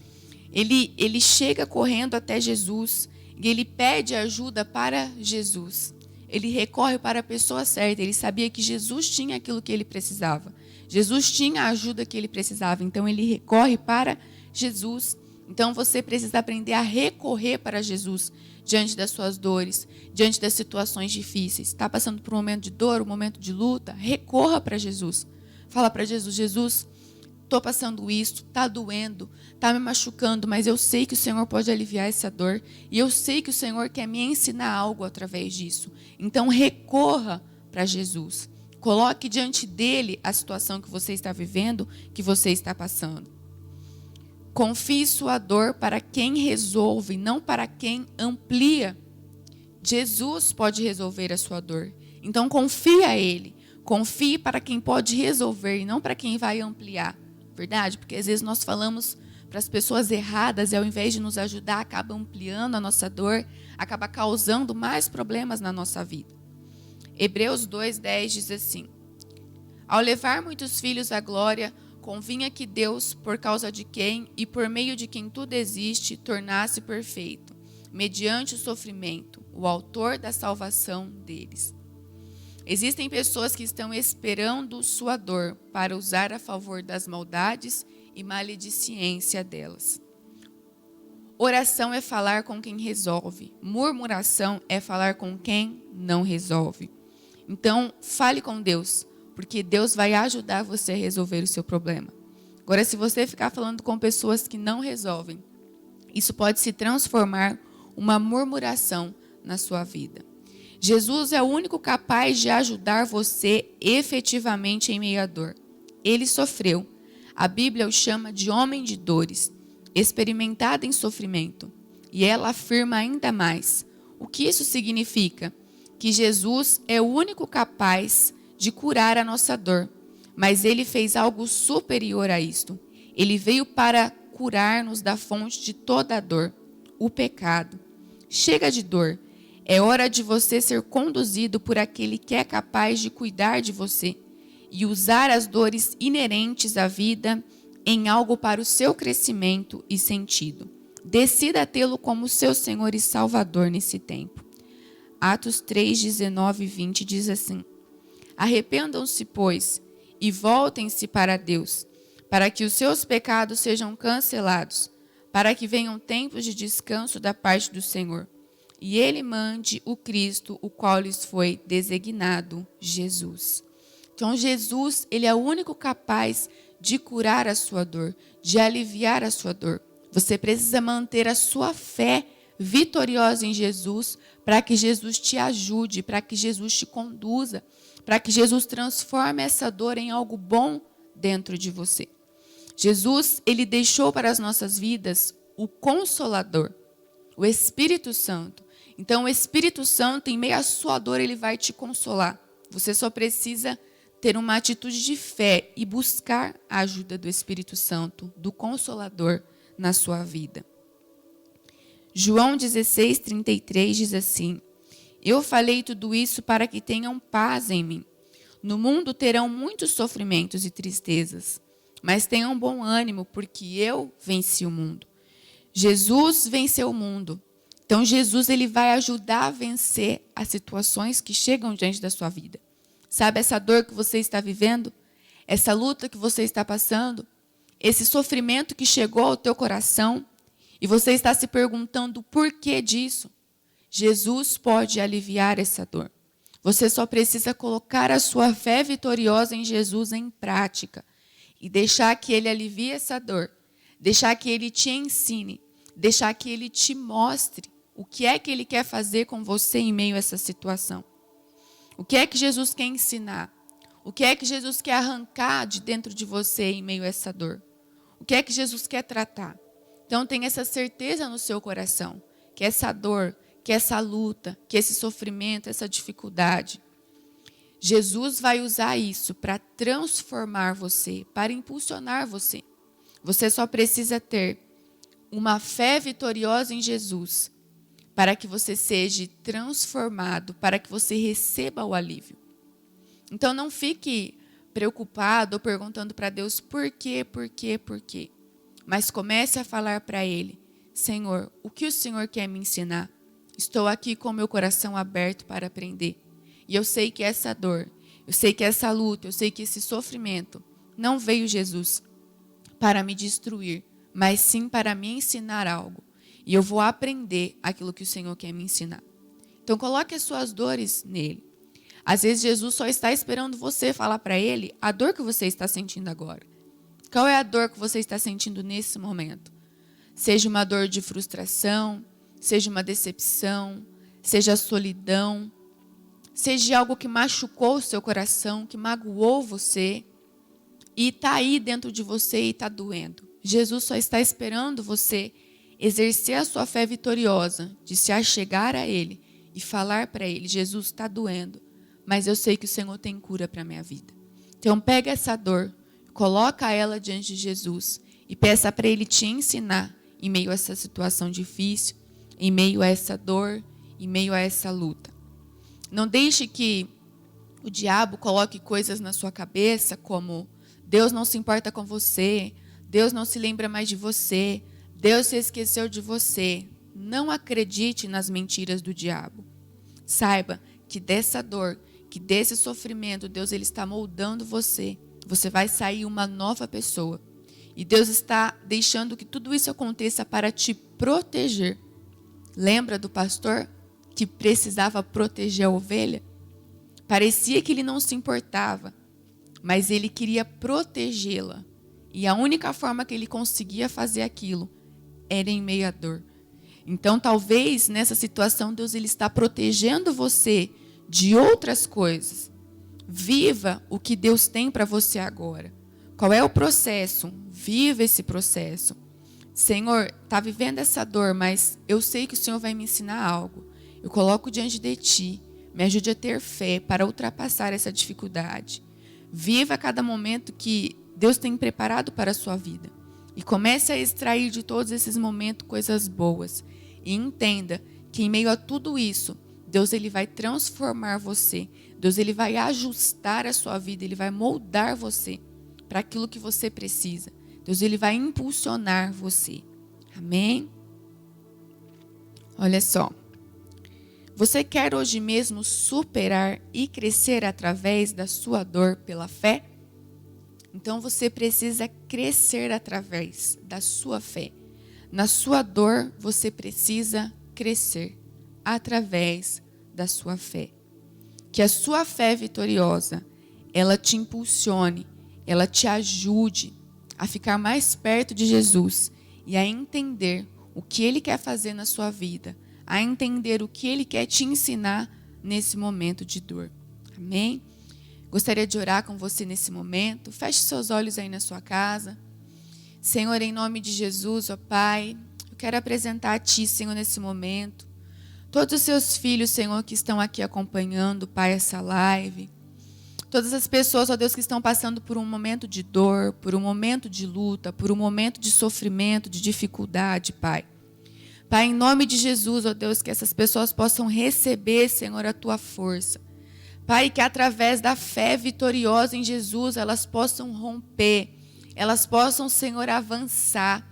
ele chega correndo até Jesus e ele pede ajuda para Jesus. Ele recorre para a pessoa certa. Ele sabia que Jesus tinha aquilo que ele precisava. Jesus tinha a ajuda que ele precisava. Então ele recorre para Jesus. Então você precisa aprender a recorrer para Jesus diante das suas dores, diante das situações difíceis. Está passando por um momento de dor, um momento de luta? Recorra para Jesus. Fala para Jesus: Jesus, estou passando isso, está doendo, está me machucando, mas eu sei que o Senhor pode aliviar essa dor. E eu sei que o Senhor quer me ensinar algo através disso. Então recorra para Jesus. Coloque diante dele a situação que você está vivendo, que você está passando. Confie sua dor para quem resolve, não para quem amplia. Jesus pode resolver a sua dor. Então confie a Ele. Confie para quem pode resolver e não para quem vai ampliar. Verdade? Porque às vezes nós falamos para as pessoas erradas e ao invés de nos ajudar, acaba ampliando a nossa dor, acaba causando mais problemas na nossa vida. Hebreus 2:10 diz assim: Ao levar muitos filhos à glória, convinha que Deus, por causa de quem e por meio de quem tudo existe, tornasse perfeito, mediante o sofrimento, o autor da salvação deles. Existem pessoas que estão esperando sua dor para usar a favor das maldades e maledicência delas. Oração é falar com quem resolve. Murmuração é falar com quem não resolve. Então, fale com Deus, porque Deus vai ajudar você a resolver o seu problema. Agora, se você ficar falando com pessoas que não resolvem, isso pode se transformar uma murmuração na sua vida. Jesus é o único capaz de ajudar você efetivamente em meio à dor. Ele sofreu. A Bíblia o chama de homem de dores, experimentado em sofrimento. E ela afirma ainda mais. O que isso significa? Que Jesus é o único capaz de curar a nossa dor. Mas Ele fez algo superior a isto. Ele veio para curar-nos da fonte de toda a dor, o pecado. Chega de dor. É hora de você ser conduzido por aquele que é capaz de cuidar de você e usar as dores inerentes à vida em algo para o seu crescimento e sentido. Decida tê-lo como seu Senhor e Salvador nesse tempo. Atos 3, 19 e 20 diz assim: Arrependam-se, pois, e voltem-se para Deus, para que os seus pecados sejam cancelados, para que venham tempos de descanso da parte do Senhor, e Ele mande o Cristo, o qual lhes foi designado, Jesus. Então, Jesus, Ele é o único capaz de curar a sua dor, de aliviar a sua dor. Você precisa manter a sua fé vitoriosa em Jesus, para que Jesus te ajude, para que Jesus te conduza, para que Jesus transforme essa dor em algo bom dentro de você. Jesus, Ele deixou para as nossas vidas o Consolador, o Espírito Santo. Então, o Espírito Santo, em meio à sua dor, Ele vai te consolar. Você só precisa ter uma atitude de fé e buscar a ajuda do Espírito Santo, do Consolador, na sua vida. João 16, 33 diz assim: Eu falei tudo isso para que tenham paz em mim. No mundo terão muitos sofrimentos e tristezas, mas tenham bom ânimo, porque eu venci o mundo. Jesus venceu o mundo. Então, Jesus, Ele vai ajudar a vencer as situações que chegam diante da sua vida. Sabe essa dor que você está vivendo? Essa luta que você está passando? Esse sofrimento que chegou ao teu coração? E você está se perguntando o porquê disso? Jesus pode aliviar essa dor. Você só precisa colocar a sua fé vitoriosa em Jesus em prática e deixar que Ele alivie essa dor, deixar que Ele te ensine, deixar que Ele te mostre o que é que Ele quer fazer com você em meio a essa situação. O que é que Jesus quer ensinar? O que é que Jesus quer arrancar de dentro de você em meio a essa dor? O que é que Jesus quer tratar? Então, tenha essa certeza no seu coração, que essa dor, que essa luta, que esse sofrimento, essa dificuldade, Jesus vai usar isso para transformar você, para impulsionar você. Você só precisa ter uma fé vitoriosa em Jesus, para que você seja transformado, para que você receba o alívio. Então, não fique preocupado ou perguntando para Deus por quê. Mas comece a falar para Ele: Senhor, o que o Senhor quer me ensinar? Estou aqui com meu coração aberto para aprender. E eu sei que essa dor, eu sei que essa luta, eu sei que esse sofrimento não veio, Jesus, para me destruir, mas sim para me ensinar algo. E eu vou aprender aquilo que o Senhor quer me ensinar. Então, coloque as suas dores nele. Às vezes, Jesus só está esperando você falar para Ele a dor que você está sentindo agora. Qual é a dor que você está sentindo nesse momento? Seja uma dor de frustração, seja uma decepção, seja solidão, seja algo que machucou o seu coração, que magoou você e está aí dentro de você e está doendo. Jesus só está esperando você exercer a sua fé vitoriosa, de se achegar a Ele e falar para Ele: Jesus, está doendo, mas eu sei que o Senhor tem cura para a minha vida. Então, pega essa dor, coloca ela diante de Jesus e peça para Ele te ensinar em meio a essa situação difícil, em meio a essa dor, em meio a essa luta. Não deixe que o diabo coloque coisas na sua cabeça como: Deus não se importa com você, Deus não se lembra mais de você, Deus se esqueceu de você. Não acredite nas mentiras do diabo. Saiba que dessa dor, que desse sofrimento, Deus ele está moldando você. Você vai sair uma nova pessoa. E Deus está deixando que tudo isso aconteça para te proteger. Lembra do pastor que precisava proteger a ovelha? Parecia que ele não se importava, mas ele queria protegê-la. E a única forma que ele conseguia fazer aquilo era em meio à dor. Então, talvez nessa situação, Deus ele está protegendo você de outras coisas. Viva o que Deus tem para você agora. Qual é o processo? Viva esse processo. Senhor, está vivendo essa dor, mas eu sei que o Senhor vai me ensinar algo. Eu coloco diante de Ti. Me ajude a ter fé para ultrapassar essa dificuldade. Viva cada momento que Deus tem preparado para a sua vida. E comece a extrair de todos esses momentos coisas boas. E entenda que em meio a tudo isso, Deus ele vai transformar você. Deus ele vai ajustar a sua vida, ele vai moldar você para aquilo que você precisa. Deus ele vai impulsionar você. Amém? Olha só. Você quer hoje mesmo superar e crescer através da sua dor pela fé? Então você precisa crescer através da sua fé. Na sua dor, você precisa crescer através da sua fé. Que a sua fé vitoriosa, ela te impulsione, ela te ajude a ficar mais perto de Jesus e a entender o que Ele quer fazer na sua vida, a entender o que Ele quer te ensinar nesse momento de dor. Amém? Gostaria de orar com você nesse momento. Feche seus olhos aí na sua casa. Senhor, em nome de Jesus, ó Pai, eu quero apresentar a Ti, Senhor, nesse momento. Todos os seus filhos, Senhor, que estão aqui acompanhando, Pai, essa live. Todas as pessoas, ó Deus, que estão passando por um momento de dor, por um momento de luta, por um momento de sofrimento, de dificuldade, Pai. Pai, em nome de Jesus, ó Deus, que essas pessoas possam receber, Senhor, a Tua força. Pai, que através da fé vitoriosa em Jesus, elas possam romper, elas possam, Senhor, avançar.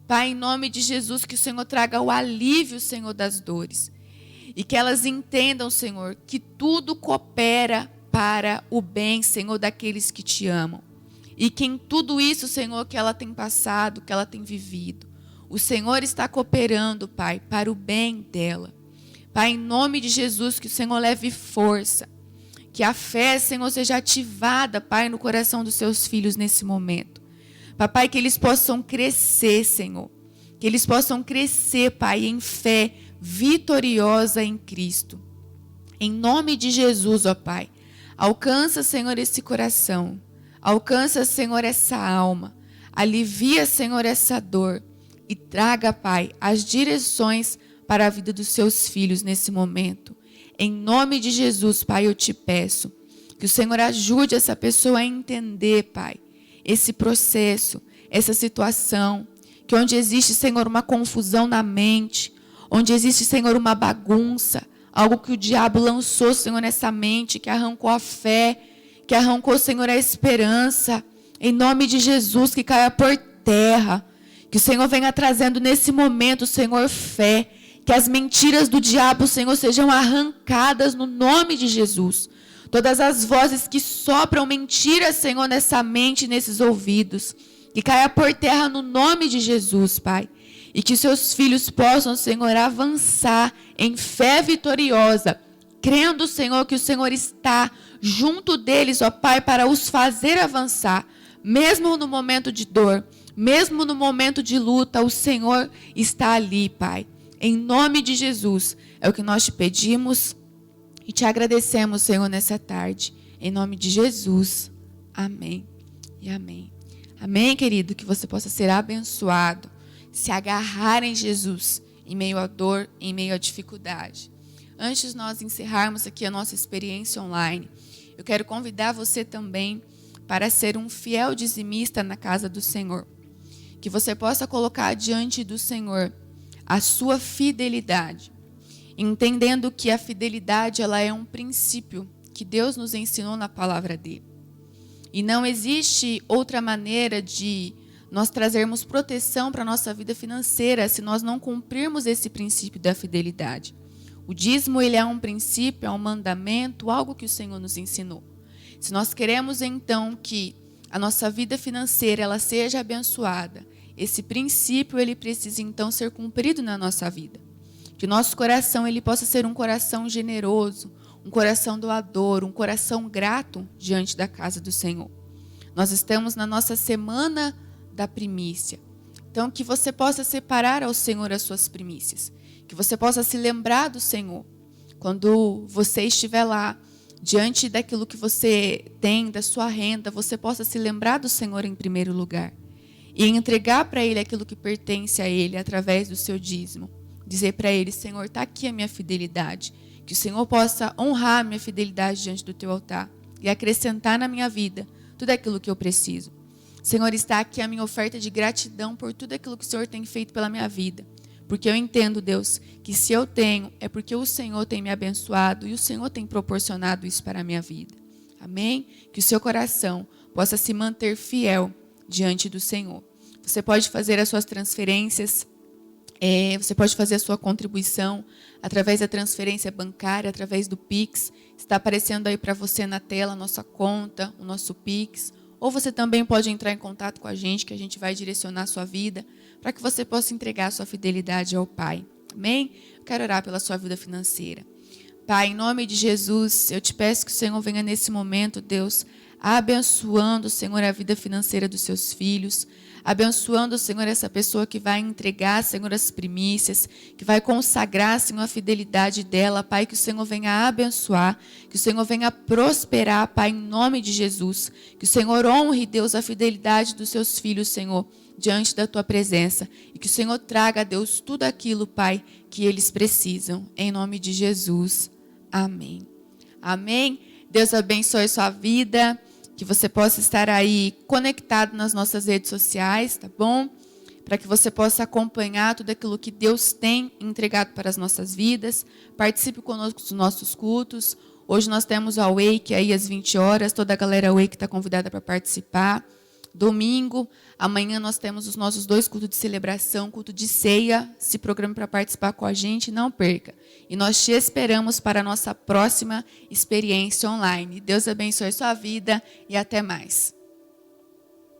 Pai, em nome de Jesus, que o Senhor traga o alívio, Senhor, das dores. E que elas entendam, Senhor, que tudo coopera para o bem, Senhor, daqueles que te amam. E que em tudo isso, Senhor, que ela tem passado, que ela tem vivido, o Senhor está cooperando, Pai, para o bem dela. Pai, em nome de Jesus, que o Senhor leve força. Que a fé, Senhor, seja ativada, Pai, no coração dos seus filhos nesse momento. Papai, que eles possam crescer, Senhor. Que eles possam crescer, Pai, em fé vitoriosa em Cristo. Em nome de Jesus, ó Pai. Alcança, Senhor, esse coração. Alcança, Senhor, essa alma. Alivia, Senhor, essa dor. E traga, Pai, as direções para a vida dos seus filhos nesse momento. Em nome de Jesus, Pai, eu te peço que o Senhor ajude essa pessoa a entender, Pai, esse processo, essa situação, que onde existe, Senhor, uma confusão na mente, onde existe, Senhor, uma bagunça, algo que o diabo lançou, Senhor, nessa mente, que arrancou a fé, que arrancou, Senhor, a esperança, em nome de Jesus, que caia por terra, que o Senhor venha trazendo nesse momento, Senhor, fé, que as mentiras do diabo, Senhor, sejam arrancadas no nome de Jesus. Todas as vozes que sopram mentiras, Senhor, nessa mente, nesses ouvidos, que caia por terra no nome de Jesus, Pai. E que seus filhos possam, Senhor, avançar em fé vitoriosa, crendo, Senhor, que o Senhor está junto deles, ó Pai, para os fazer avançar, mesmo no momento de dor, mesmo no momento de luta, o Senhor está ali, Pai. Em nome de Jesus, é o que nós te pedimos e te agradecemos, Senhor, nessa tarde. Em nome de Jesus. Amém e amém. Amém, querido, que você possa ser abençoado, se agarrar em Jesus, em meio à dor, em meio à dificuldade. Antes de nós encerrarmos aqui a nossa experiência online, eu quero convidar você também para ser um fiel dizimista na casa do Senhor. Que você possa colocar diante do Senhor a sua fidelidade, entendendo que a fidelidade ela é um princípio que Deus nos ensinou na palavra dele. E não existe outra maneira de nós trazermos proteção para a nossa vida financeira se nós não cumprirmos esse princípio da fidelidade. O dízimo ele é um princípio, é um mandamento, algo que o Senhor nos ensinou. Se nós queremos então que a nossa vida financeira ela seja abençoada, esse princípio ele precisa então ser cumprido na nossa vida. Que o nosso coração ele possa ser um coração generoso, um coração doador, um coração grato diante da casa do Senhor. Nós estamos na nossa semana da primícia. Então que você possa separar ao Senhor as suas primícias. Que você possa se lembrar do Senhor. Quando você estiver lá, diante daquilo que você tem, da sua renda, você possa se lembrar do Senhor em primeiro lugar. E entregar para Ele aquilo que pertence a Ele através do seu dízimo. Dizer para Ele, Senhor, está aqui a minha fidelidade. Que o Senhor possa honrar a minha fidelidade diante do teu altar. E acrescentar na minha vida tudo aquilo que eu preciso. Senhor, está aqui a minha oferta de gratidão por tudo aquilo que o Senhor tem feito pela minha vida. Porque eu entendo, Deus, que se eu tenho, é porque o Senhor tem me abençoado e o Senhor tem proporcionado isso para a minha vida. Amém? Que o seu coração possa se manter fiel diante do Senhor. Você pode fazer as suas transferências, você pode fazer a sua contribuição através da transferência bancária, através do Pix. Está aparecendo aí para você na tela a nossa conta, o nosso Pix. Ou você também pode entrar em contato com a gente, que a gente vai direcionar a sua vida, para que você possa entregar a sua fidelidade ao Pai. Amém? Eu quero orar pela sua vida financeira. Pai, em nome de Jesus, eu te peço que o Senhor venha nesse momento, Deus, abençoando, Senhor, a vida financeira dos seus filhos, abençoando, Senhor, essa pessoa que vai entregar, Senhor, as primícias, que vai consagrar, Senhor, a fidelidade dela, Pai, que o Senhor venha abençoar, que o Senhor venha prosperar, Pai, em nome de Jesus, que o Senhor honre, Deus, a fidelidade dos seus filhos, Senhor, diante da tua presença, e que o Senhor traga, Deus, tudo aquilo, Pai, que eles precisam, em nome de Jesus. Amém. Amém. Deus abençoe sua vida, que você possa estar aí conectado nas nossas redes sociais, tá bom? Para que você possa acompanhar tudo aquilo que Deus tem entregado para as nossas vidas. Participe conosco dos nossos cultos. Hoje nós temos a Wake aí às 20 horas, toda a galera Wake está convidada para participar. Domingo, amanhã nós temos os nossos 2 cultos de celebração, culto de ceia. Se programe para participar com a gente, não perca. E nós te esperamos para a nossa próxima experiência online. Deus abençoe sua vida e até mais.